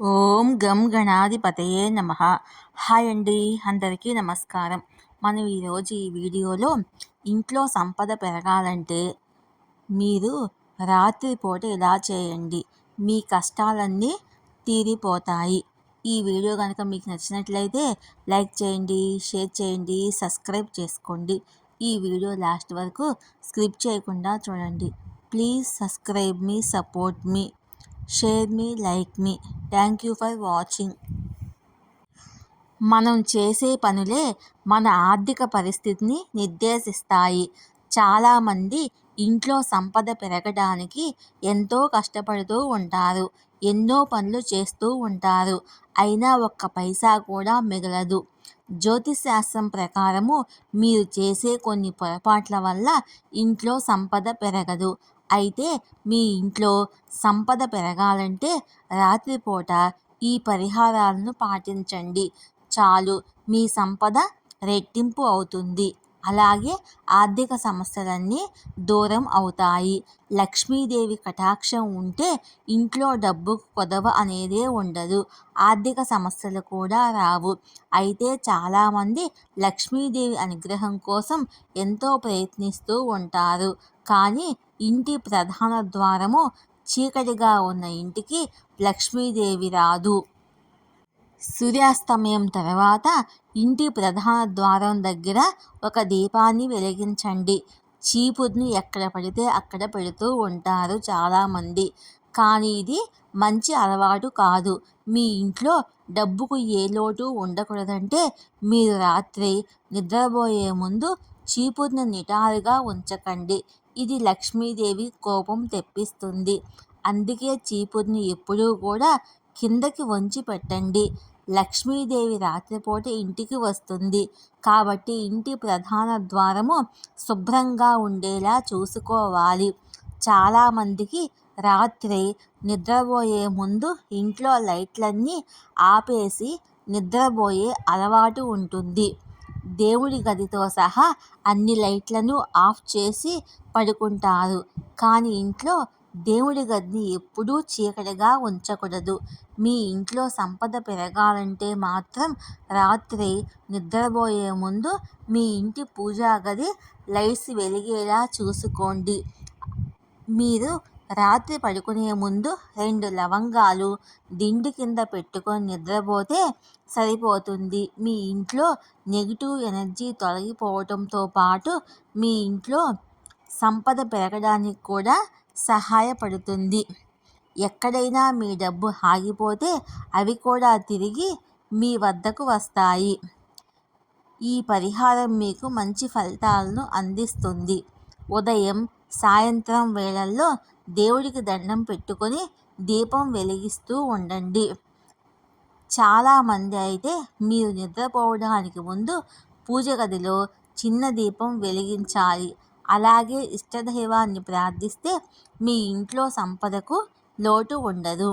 ఓం గం గణాధిపతయే నమః. హాయ్ అండి, అందరికీ నమస్కారం. మనం ఈరోజు ఈ వీడియోలో ఇంట్లో సంపద పెరగాలంటే మీరు రాత్రిపూట ఇలా చేయండి, మీ కష్టాలన్నీ తీరిపోతాయి. ఈ వీడియో కనుక మీకు నచ్చినట్లయితే లైక్ చేయండి, షేర్ చేయండి, సబ్స్క్రైబ్ చేసుకోండి. ఈ వీడియో లాస్ట్ వరకు స్కిప్ చేయకుండా చూడండి. Please subscribe me, support me, share me, like me. Thank you for watching. మనం చేసే పనులే మన ఆర్థిక పరిస్థితిని నిర్దేశిస్తాయి. చాలామంది ఇంట్లో సంపద పెరగడానికి ఎంతో కష్టపడుతూ ఉంటారు, ఎన్నో పనులు చేస్తూ ఉంటారు, అయినా ఒక్క పైసా కూడా మిగలదు. జ్యోతిశాస్త్రం ప్రకారము మీరు చేసే కొన్ని పొరపాట్ల వల్ల ఇంట్లో సంపద పెరగదు. అయితే మీ ఇంట్లో సంపద పెరగాలంటే రాత్రిపూట ఈ పరిహారాలను పాటించండి చాలు, మీ సంపద రెట్టింపు అవుతుంది. అలాగే ఆర్థిక సమస్యలన్నీ దూరం అవుతాయి. లక్ష్మీదేవి కటాక్షం ఉంటే ఇంట్లో డబ్బుకు కొదవ అనేదే ఉండదు, ఆర్థిక సమస్యలు కూడా రావు. అయితే చాలామంది లక్ష్మీదేవి అనుగ్రహం కోసం ఎంతో ప్రయత్నిస్తూ ఉంటారు, కానీ ఇంటి ప్రధాన ద్వారము చీకటిగా ఉన్న ఇంటికి లక్ష్మీదేవి రాదు. సూర్యాస్తమయం తర్వాత ఇంటి ప్రధాన ద్వారం దగ్గర ఒక దీపాన్ని వెలిగించండి. చీపురును ఎక్కడ పడితే అక్కడ పెడుతూ ఉంటారు చాలామంది, కానీ ఇది మంచి అలవాటు కాదు. మీ ఇంట్లో డబ్బుకు ఏ లోటు ఉండకూడదంటే మీరు రాత్రి నిద్రపోయే ముందు చీపురును నిటారుగా ఉంచకండి. ఇది లక్ష్మీదేవి కోపం తెప్పిస్తుంది. అందుకే చీపురుని ఎప్పుడూ కూడా కిందకి వంచి పెట్టండి. లక్ష్మీదేవి రాత్రిపూట ఇంటికి వస్తుంది కాబట్టి ఇంటి ప్రధాన ద్వారము శుభ్రంగా ఉండేలా చూసుకోవాలి. చాలామందికి రాత్రి నిద్రపోయే ముందు ఇంట్లో లైట్లన్నీ ఆపేసి నిద్రపోయే అలవాటు ఉంటుంది. దేవుడి గదితో సహా అన్ని లైట్లను ఆఫ్ చేసి పడుకుంటారు, కానీ ఇంట్లో దేవుడి గదిని ఎప్పుడూ చీకటిగా ఉంచకూడదు. మీ ఇంట్లో సంపద పెరగాలంటే మాత్రం రాత్రి నిద్రపోయే ముందు మీ ఇంటి పూజా గది లైట్స్ వెలిగేలా చూసుకోండి. మీరు రాత్రి పడుకునే ముందు 2 లవంగాలు దిండు కింద పెట్టుకొని నిద్రపోతే సరిపోతుంది. మీ ఇంట్లో నెగిటివ్ ఎనర్జీ తొలగిపోవడంతో పాటు మీ ఇంట్లో సంపద పెరగడానికి కూడా సహాయపడుతుంది. ఎక్కడైనా మీ డబ్బు ఆగిపోతే అవి కూడా తిరిగి మీ వద్దకు వస్తాయి. ఈ పరిహారం మీకు మంచి ఫలితాలను అందిస్తుంది. ఉదయం, సాయంత్రం వేళల్లో దేవుడికి దండం పెట్టుకొని దీపం వెలిగిస్తూ ఉండండి. చాలామంది అయితే మీరు నిద్రపోవడానికి ముందు పూజ గదిలో చిన్న దీపం వెలిగించాలి. అలాగే ఇష్టదైవాన్ని ప్రార్థిస్తే మీ ఇంట్లో సంపదకు లోటు ఉండదు.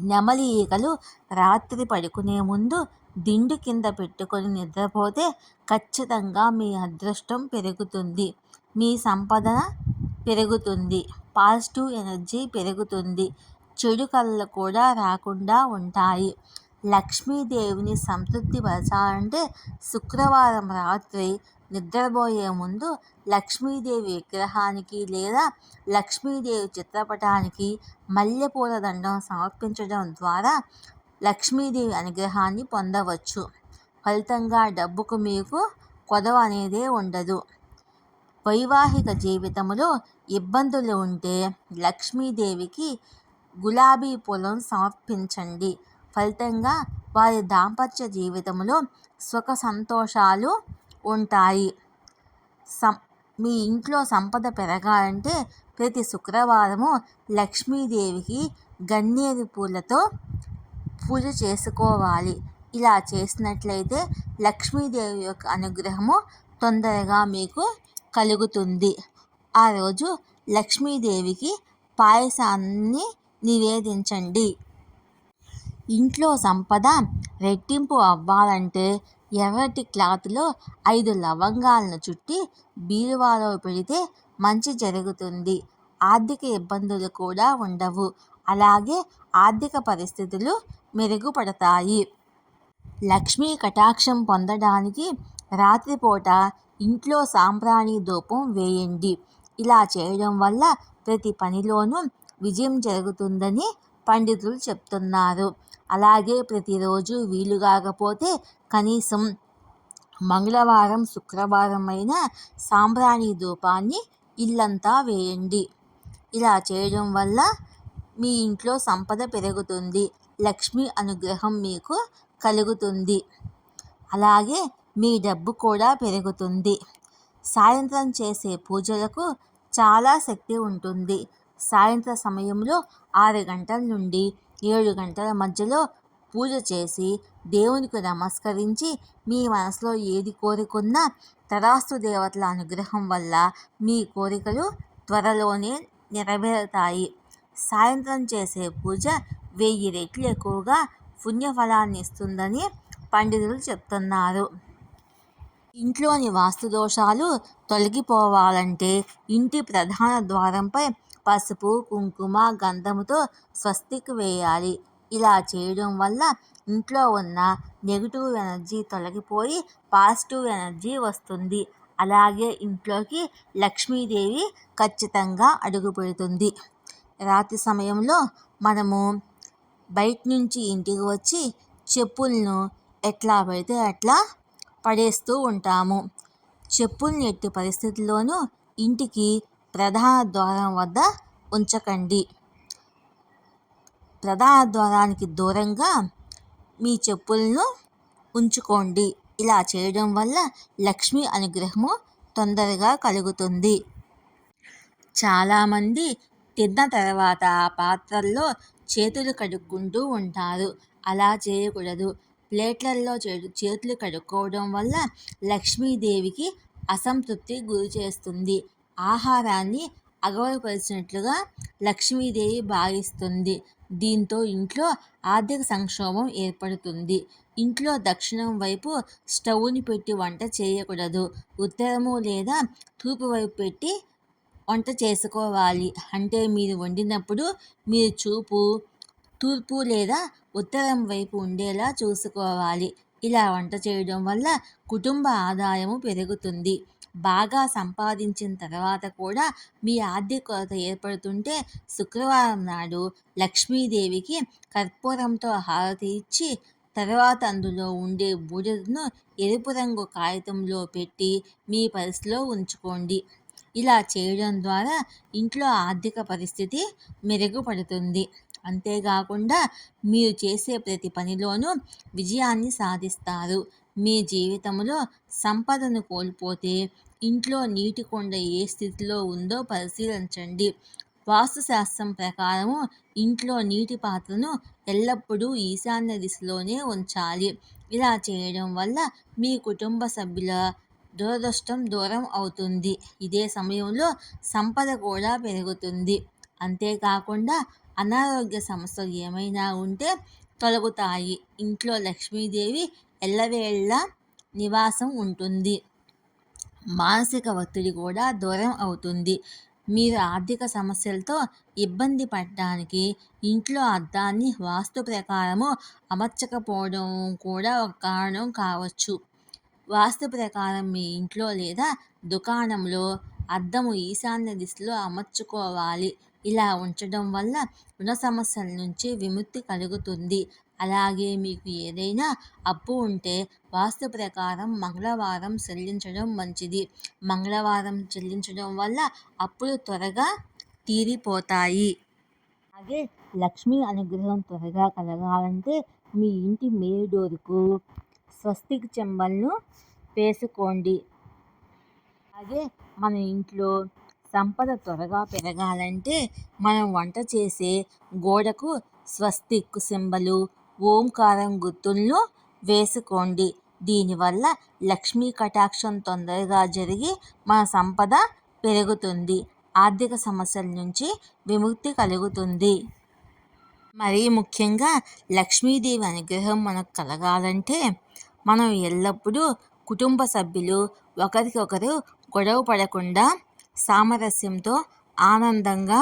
నెమలి ఈకలు రాత్రి పడుకునే ముందు దిండు కింద పెట్టుకొని నిద్రపోతే ఖచ్చితంగా మీ అదృష్టం పెరుగుతుంది, మీ సంపద పెరుగుతుంది, పాజిటివ్ ఎనర్జీ పెరుగుతుంది, చెడు కళలు కూడా రాకుండా ఉంటాయి. లక్ష్మీదేవిని సంతృప్తిపరచాలంటే శుక్రవారం రాత్రి నిద్రపోయే ముందు లక్ష్మీదేవి విగ్రహానికి లేదా లక్ష్మీదేవి చిత్రపటానికి మల్లెపూల దండం సమర్పించడం ద్వారా లక్ష్మీదేవి అనుగ్రహాన్ని పొందవచ్చు. ఫలితంగా డబ్బుకు మీకు కొదవ అనేదే ఉండదు. వైవాహిక జీవితంలో ఇబ్బందులు ఉంటే లక్ష్మీదేవికి గులాబీ పూలను సమర్పించండి. ఫలితంగా వారి దాంపత్య జీవితంలో సుఖ సంతోషాలు ఉంటాయి. మీ ఇంట్లో సంపద పెరగాలంటే ప్రతి శుక్రవారము లక్ష్మీదేవికి గన్నేరు పూలతో పూజ చేసుకోవాలి. ఇలా చేసినట్లయితే లక్ష్మీదేవి యొక్క అనుగ్రహము తొందరగా మీకు కలుగుతుంది. ఆ రోజు లక్ష్మీదేవికి పాయసాన్ని నివేదించండి. ఇంట్లో సంపద రెట్టింపు అవ్వాలంటే ఎర్రటి క్లాత్లో 5 లవంగాలను చుట్టి బీరువాలో పెడితే మంచి జరుగుతుంది. ఆర్థిక ఇబ్బందులు కూడా ఉండవు. అలాగే ఆర్థిక పరిస్థితులు మెరుగుపడతాయి. లక్ష్మీ కటాక్షం పొందడానికి రాత్రిపూట ఇంట్లో సాంబ్రాణి ధూపం వేయండి. ఇలా చేయడం వల్ల ప్రతి పనిలోనూ విజయం జరుగుతుందని పండితులు చెప్తున్నారు. అలాగే ప్రతిరోజు వీలు కాకపోతే కనీసం మంగళవారం, శుక్రవారం అయినా సాంబ్రాణి ధూపాన్ని ఇల్లంతా వేయండి. ఇలా చేయడం వల్ల మీ ఇంట్లో సంపద పెరుగుతుంది, లక్ష్మీ అనుగ్రహం మీకు కలుగుతుంది. అలాగే మీ డబ్బు కూడా పెరుగుతుంది. సాయంత్రం చేసే పూజలకు చాలా శక్తి ఉంటుంది. సాయంత్ర సమయంలో 6 గంటల నుండి 7 గంటల మధ్యలో పూజ చేసి దేవునికి నమస్కరించి మీ మనసులో ఏది కోరుకున్నా తరాస్తు దేవతల అనుగ్రహం వల్ల మీ కోరికలు త్వరలోనే నెరవేరుతాయి. సాయంత్రం చేసే పూజ 1000 రెట్లు ఎక్కువగా పుణ్యఫలాన్ని ఇస్తుందని పండితులు చెప్తున్నారు. ఇంట్లోని వాస్తు దోషాలు తొలగిపోవాలంటే ఇంటి ప్రధాన ద్వారంపై పసుపు, కుంకుమ, గంధముతో స్వస్తిక్ వేయాలి. ఇలా చేయడం వల్ల ఇంట్లో ఉన్న నెగిటివ్ ఎనర్జీ తొలగిపోయి పాజిటివ్ ఎనర్జీ వస్తుంది. అలాగే ఇంట్లోకి లక్ష్మీదేవి ఖచ్చితంగా అడుగుపెడుతుంది. రాత్రి సమయంలో మనము బయట నుంచి ఇంటికి వచ్చి చెప్పులను ఎట్లా పడితే అట్లా పడేస్తూ ఉంటాము. చెప్పుల్ని ఎట్టి పరిస్థితుల్లోనూ ఇంటికి ప్రధాన ద్వారం వద్ద ఉంచకండి. ప్రధాన ద్వారానికి దూరంగా మీ చెప్పులను ఉంచుకోండి. ఇలా చేయడం వల్ల లక్ష్మీ అనుగ్రహము తొందరగా కలుగుతుంది. చాలామంది తిన్న తర్వాత ఆ పాత్రల్లో చేతులు కడుక్కుంటూ ఉంటారు. అలా చేయకూడదు. ప్లేట్లలో చేతులు కడుక్కోవడం వల్ల లక్ష్మీదేవికి అసంతృప్తి గురి చేస్తుంది. ఆహారాన్ని అగౌరవపరిచినట్లుగా లక్ష్మీదేవి భావిస్తుంది. దీంతో ఇంట్లో ఆర్థిక సంక్షోభం ఏర్పడుతుంది. ఇంట్లో దక్షిణం వైపు స్టవ్ని పెట్టి వంట చేయకూడదు. ఉత్తరము లేదా తూర్పు వైపు పెట్టి వంట చేసుకోవాలి. అంటే మీరు వండినప్పుడు మీరు చూపు తూర్పు లేదా ఉత్తరం వైపు ఉండేలా చూసుకోవాలి. ఇలా వంట చేయడం వల్ల కుటుంబ ఆదాయము పెరుగుతుంది. బాగా సంపాదించిన తర్వాత కూడా మీ ఆర్థిక కొరత ఏర్పడుతుంటే శుక్రవారం నాడు లక్ష్మీదేవికి కర్పూరంతో హారతి ఇచ్చి తర్వాత అందులో ఉండే బూడిదను ఎరుపు రంగు కాగితంలో పెట్టి మీ పర్సులో ఉంచుకోండి. ఇలా చేయడం ద్వారా ఇంట్లో ఆర్థిక పరిస్థితి మెరుగుపడుతుంది. అంతేకాకుండా మీరు చేసే ప్రతి పనిలోనూ విజయాన్ని సాధిస్తారు. మీ జీవితంలో సంపదను కోల్పోతే ఇంట్లో నీటి కుండ ఏ స్థితిలో ఉందో పరిశీలించండి. వాస్తుశాస్త్రం ప్రకారము ఇంట్లో నీటి పాత్రను ఎల్లప్పుడూ ఈశాన్య దిశలోనే ఉంచాలి. ఇలా చేయడం వల్ల మీ కుటుంబ సభ్యుల దురదృష్టం దూరం అవుతుంది. ఇదే సమయంలో సంపద కూడా పెరుగుతుంది. అంతేకాకుండా అనారోగ్య సమస్యలు ఏమైనా ఉంటే తొలగుతాయి. ఇంట్లో లక్ష్మీదేవి ఎల్లవేళలా నివాసం ఉంటుంది. మానసిక ఒత్తిడి కూడా దూరం అవుతుంది. మీరు ఆర్థిక సమస్యలతో ఇబ్బంది పడడానికి ఇంట్లో అద్దాన్ని వాస్తు ప్రకారము అమర్చకపోవడం కూడా ఒక కారణం కావచ్చు. వాస్తు ప్రకారం మీ ఇంట్లో లేదా దుకాణంలో అద్దము ఈశాన్య దిశలో అమర్చుకోవాలి. ఇలా ఉంచడం వల్ల రుణ సమస్యల నుంచి విముక్తి కలుగుతుంది. అలాగే మీకు ఏదైనా అప్పు ఉంటే వాస్తు ప్రకారం మంగళవారం చెల్లించడం మంచిది. మంగళవారం చెల్లించడం వల్ల అప్పులు త్వరగా తీరిపోతాయి. అలాగే లక్ష్మీ అనుగ్రహం త్వరగా కలగాలంటే మీ ఇంటి మెయిన్ డోర్కు స్వస్తిక్ సింబల్ను వేసుకోండి. అలాగే మన ఇంట్లో సంపద త్వరగా పెరగాలంటే మనం వంట చేసే గోడకు స్వస్తిక్ సింబలు, ఓంకారం గుర్తులను వేసుకోండి. దీనివల్ల లక్ష్మీ కటాక్షం తొందరగా జరిగి మన సంపద పెరుగుతుంది. ఆర్థిక సమస్యల నుంచి విముక్తి కలుగుతుంది. మరీ ముఖ్యంగా లక్ష్మీదేవి అనుగ్రహం మనకు కలగాలంటే మనం ఎల్లప్పుడూ కుటుంబ సభ్యులు ఒకరికొకరు గొడవ పడకుండా సామరస్యంతో ఆనందంగా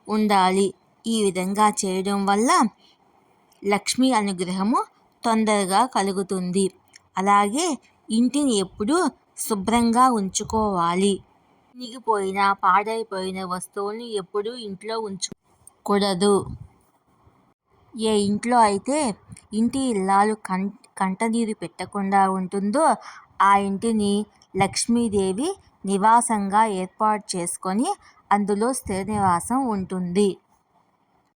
ఉండాలి. ఈ విధంగా చేయడం వల్ల లక్ష్మీ అనుగ్రహము తొందరగా కలుగుతుంది. అలాగే ఇంటిని ఎప్పుడూ శుభ్రంగా ఉంచుకోవాలి. చినిగిపోయిన పాడైపోయిన వస్తువుల్ని ఎప్పుడూ ఇంట్లో ఉంచకూడదు. ఏ ఇంట్లో అయితే ఇంటి ఇల్లాలు కంటనీరు పెట్టకుండా ఉంటుందో ఆ ఇంటిని లక్ష్మీదేవి నివాసంగా ఏర్పాటు చేసుకొని అందులో స్థిర నివాసం ఉంటుంది.